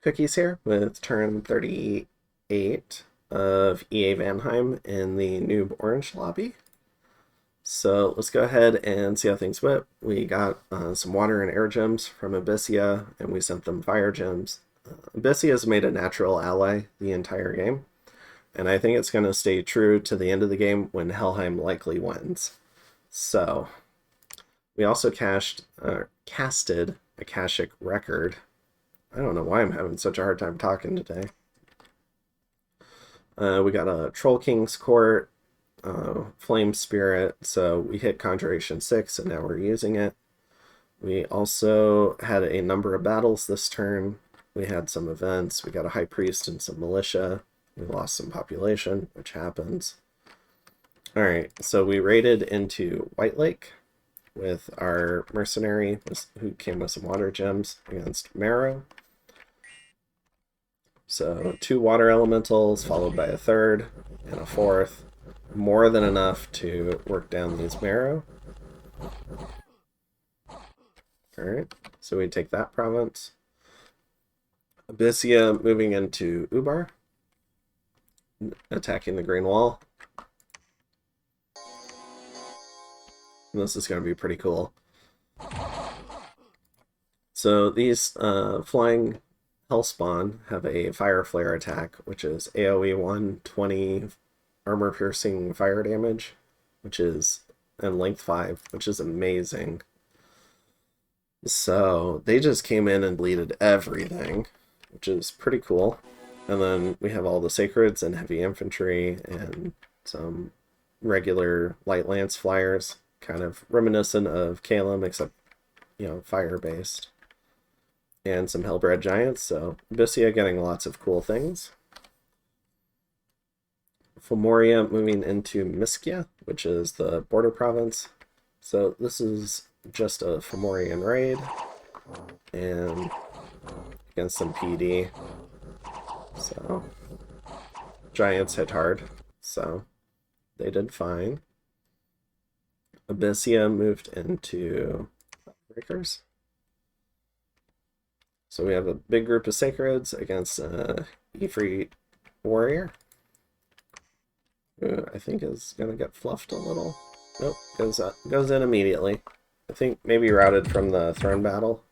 Cookies here with turn 38 of EA Vanheim in the Noob Orange lobby. So let's go ahead and see how things went. We got some water and air gems from Abyssia, and we sent them fire gems. Abyssia has made a natural ally the entire game, and I think it's going to stay true to the end of the game when Helheim likely wins. So we also casted Akashic Record. I don't know why I'm having such a hard time talking today. We got a Troll King's Court, Flame Spirit, so we hit Conjuration 6 and now we're using it. We also had a number of battles this turn. We had some events. We got a High Priest and some Militia. We lost some population, which happens. Alright, so we raided into White Lake with our mercenary who came with some water gems against Marrow. So 2 water elementals followed by a third and a fourth. More than enough to work down these Marrow. Alright, so we take that province. Abyssia moving into Ubar, attacking the Green Wall. And this is going to be pretty cool. So these flying Hellspawn have a Fire Flare attack, which is AoE 120 armor piercing fire damage, which is, and length 5, which is amazing. So they just came in and bleeded everything, which is pretty cool. And then we have all the Sacreds and heavy infantry and some regular light lance flyers, kind of reminiscent of Calum, except, fire-based. And some Hellbred Giants, so Abyssia getting lots of cool things. Fomoriya moving into Miskia, which is the border province. So this is just a Fomorian raid, and against some PD. So Giants hit hard, so they did fine. Abyssia moved into Breakers. So we have a big group of Sacreds against Ifrit Warrior, who I think is going to get fluffed a little. Nope, goes in immediately. I think maybe routed from the throne battle.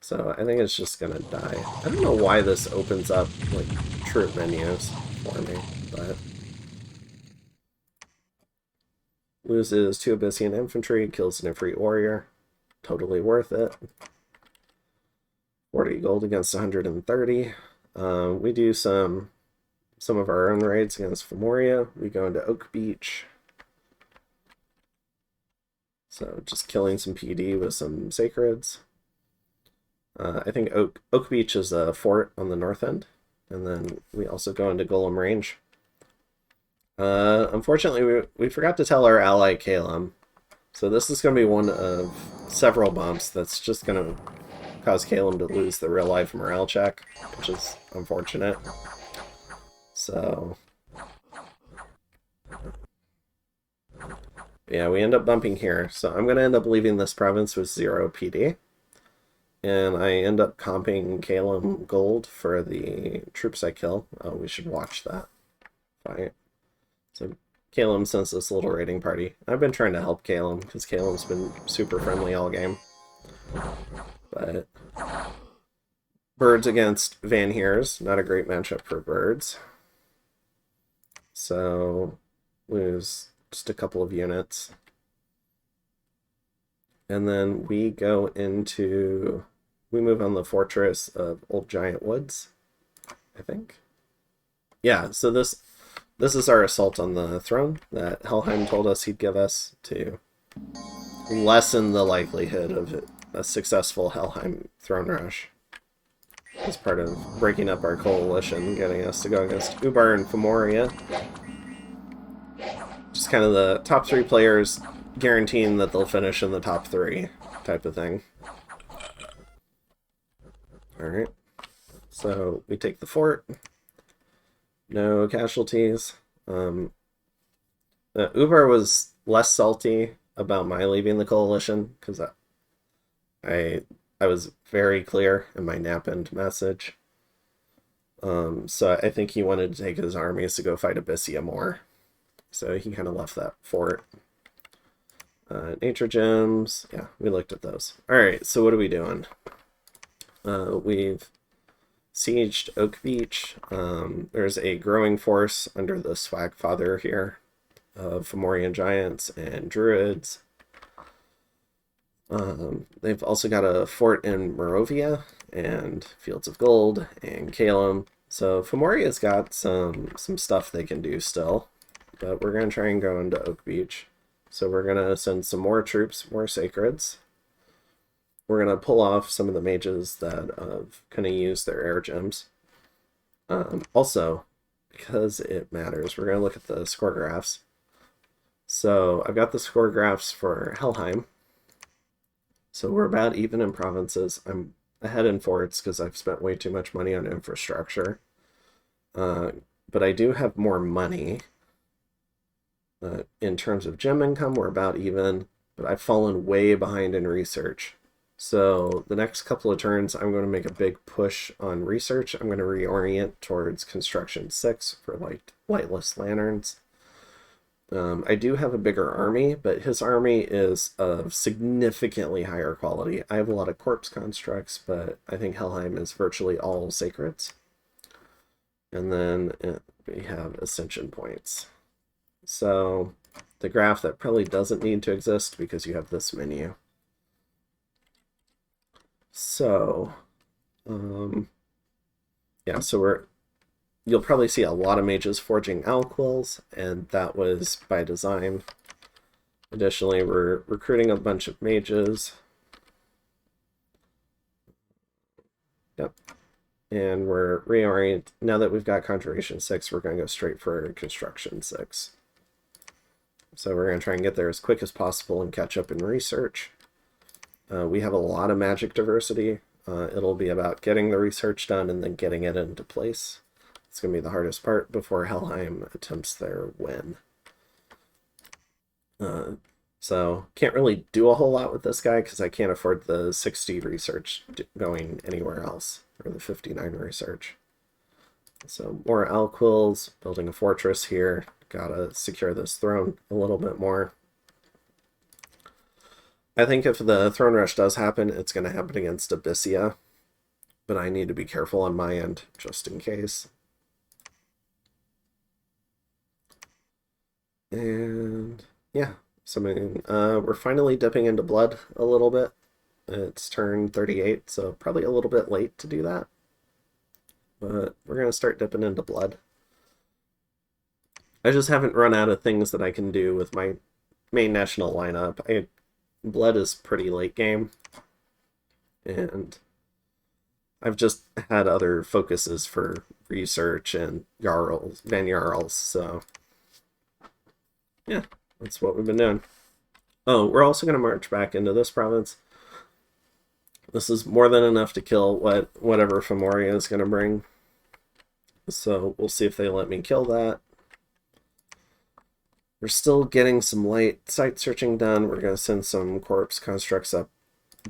So I think it's just going to die. I don't know why this opens up like troop menus for me, but loses 2 Abyssian infantry, kills an Ifrit Warrior. Totally worth it. 40 gold against 130. We do some of our own raids against Fomoriya. We go into Oak Beach. So just killing some PD with some Sacreds. I think Oak Beach is a fort on the north end. And then we also go into Golem Range. Unfortunately, we forgot to tell our ally Calum. So this is going to be one of several bumps that's just going to cause Calum to lose the real life morale check, which is unfortunate. So yeah, we end up bumping here. So I'm going to end up leaving this province with 0 PD. And I end up comping Calum gold for the troops I kill. Oh, we should watch that fight. So Calum sends this little raiding party. I've been trying to help Calum because Calum's been super friendly all game. But birds against Vanhears, not a great matchup for birds. So lose just a couple of units. And then we go into, we move on the fortress of Old Giant Woods, I think. Yeah, so this is our assault on the throne that Helheim told us he'd give us to lessen the likelihood of a successful Helheim throne rush as part of breaking up our coalition, getting us to go against Ubar and Fomoriya. Just kind of the top 3 players guaranteeing that they'll finish in the top 3 type of thing. Alright, so we take the fort. No casualties. Ubar was less salty about my leaving the coalition because I I was very clear in my Napend message. So I think he wanted to take his armies to go fight Abyssia more. So he kind of left that fort. Nature gems. Yeah, we looked at those. Alright, so what are we doing? We've sieged Oak Beach. There's a growing force under the Swagfather here of Fomorian giants and druids. They've also got a fort in Morovia and Fields of Gold and Calum. So Fomoria's got some stuff they can do still, but we're going to try and go into Oak Beach. So we're going to send some more troops, more sacreds. We're going to pull off some of the mages that kind of use their air gems. Also, because it matters, we're going to look at the score graphs. So I've got the score graphs for Helheim. So we're about even in provinces. I'm ahead in forts because I've spent way too much money on infrastructure. But I do have more money. In terms of gem income, we're about even, but I've fallen way behind in research. So the next couple of turns, I'm going to make a big push on research. I'm going to reorient towards construction 6 for lightless lanterns. I do have a bigger army, but his army is of significantly higher quality. I have a lot of corpse constructs, but I think Helheim is virtually all sacreds. And then we have ascension points. So the graph that probably doesn't need to exist because you have this menu. So, yeah, so you'll probably see a lot of mages forging alquils, and that was by design. Additionally, we're recruiting a bunch of mages. Yep. And we're reorient. Now that we've got Conjuration 6, we're going to go straight for Construction 6. So we're going to try and get there as quick as possible and catch up in research. We have a lot of magic diversity. It'll be about getting the research done and then getting it into place. It's going to be the hardest part before Helheim attempts their win. So can't really do a whole lot with this guy because I can't afford the 60 research going anywhere else, or the 59 research. So more alquils, building a fortress here. Gotta secure this throne a little bit more. I think if the throne rush does happen, it's going to happen against Abyssia, but I need to be careful on my end just in case. And yeah, so we're finally dipping into blood a little bit. It's turn 38, so probably a little bit late to do that. But we're going to start dipping into blood. I just haven't run out of things that I can do with my main national lineup. Blood is pretty late game, and I've just had other focuses for research and Van Jarls, so yeah, that's what we've been doing. Oh, we're also going to march back into this province. This is more than enough to kill whatever Fomoria is going to bring, so we'll see if they let me kill that. We're still getting some light site searching done. We're going to send some corpse constructs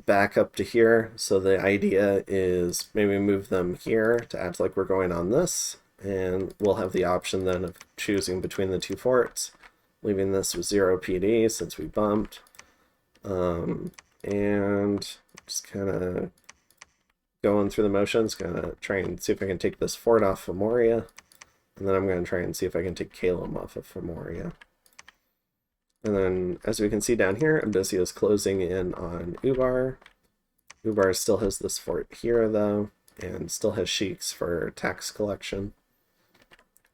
back up to here. So the idea is maybe move them here to act like we're going on this. And we'll have the option then of choosing between the two forts, leaving this with 0 PD since we bumped. And just kind of going through the motions, going to try and see if I can take this fort off of Moria. And then I'm going to try and see if I can take Calum off of Moria. And then, as we can see down here, Abyssia is closing in on Ubar. Ubar still has this fort here, though, and still has sheiks for tax collection.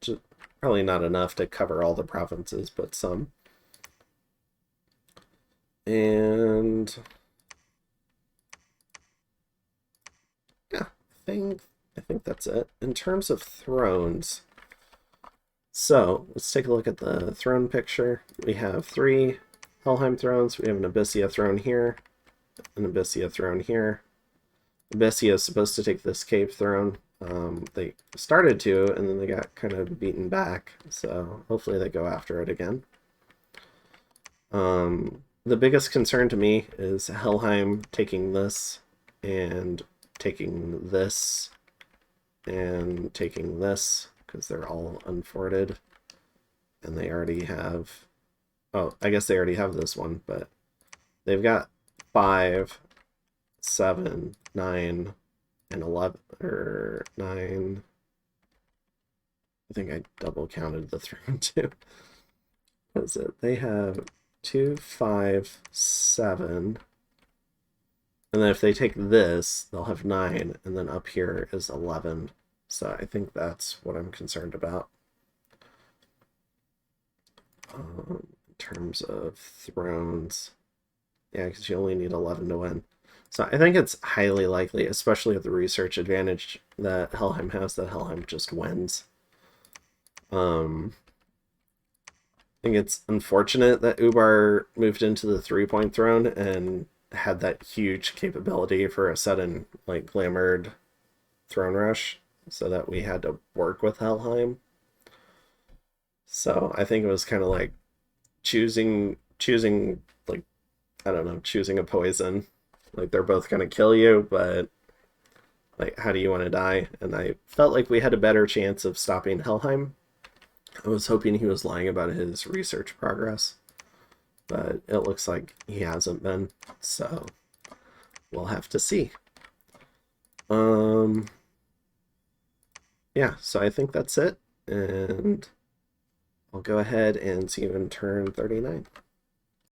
Just probably not enough to cover all the provinces, but some. And yeah, I think that's it. In terms of thrones, so let's take a look at the throne picture. We have 3 Helheim thrones. We have an Abyssia throne here, an Abyssia throne here. Abyssia is supposed to take this cave throne. They started to, and then they got kind of beaten back, so hopefully they go after it again. The biggest concern to me is Helheim taking this and taking this and taking this, because they're all unforted. And they already have... Oh, I guess they already have this one, but they've got 5, 7, 9, and 11, or 9. I think I double counted the 3 and 2. What is it? They have 2, 5, 7. And then if they take this, they'll have 9, and then up here is 11. So I think that's what I'm concerned about. In terms of thrones. Yeah, because you only need 11 to win. So I think it's highly likely, especially with the research advantage that Helheim has, that Helheim just wins. I think it's unfortunate that Ubar moved into the 3-point throne and had that huge capability for a sudden, like, glamored throne rush, so that we had to work with Helheim. So I think it was kind of like choosing like, I don't know, choosing a poison. Like, they're both gonna kill you, but like, how do you want to die? And I felt like we had a better chance of stopping Helheim. I was hoping he was lying about his research progress, but it looks like he hasn't been, so we'll have to see. Yeah, so I think that's it, and I'll go ahead and see you in turn 39.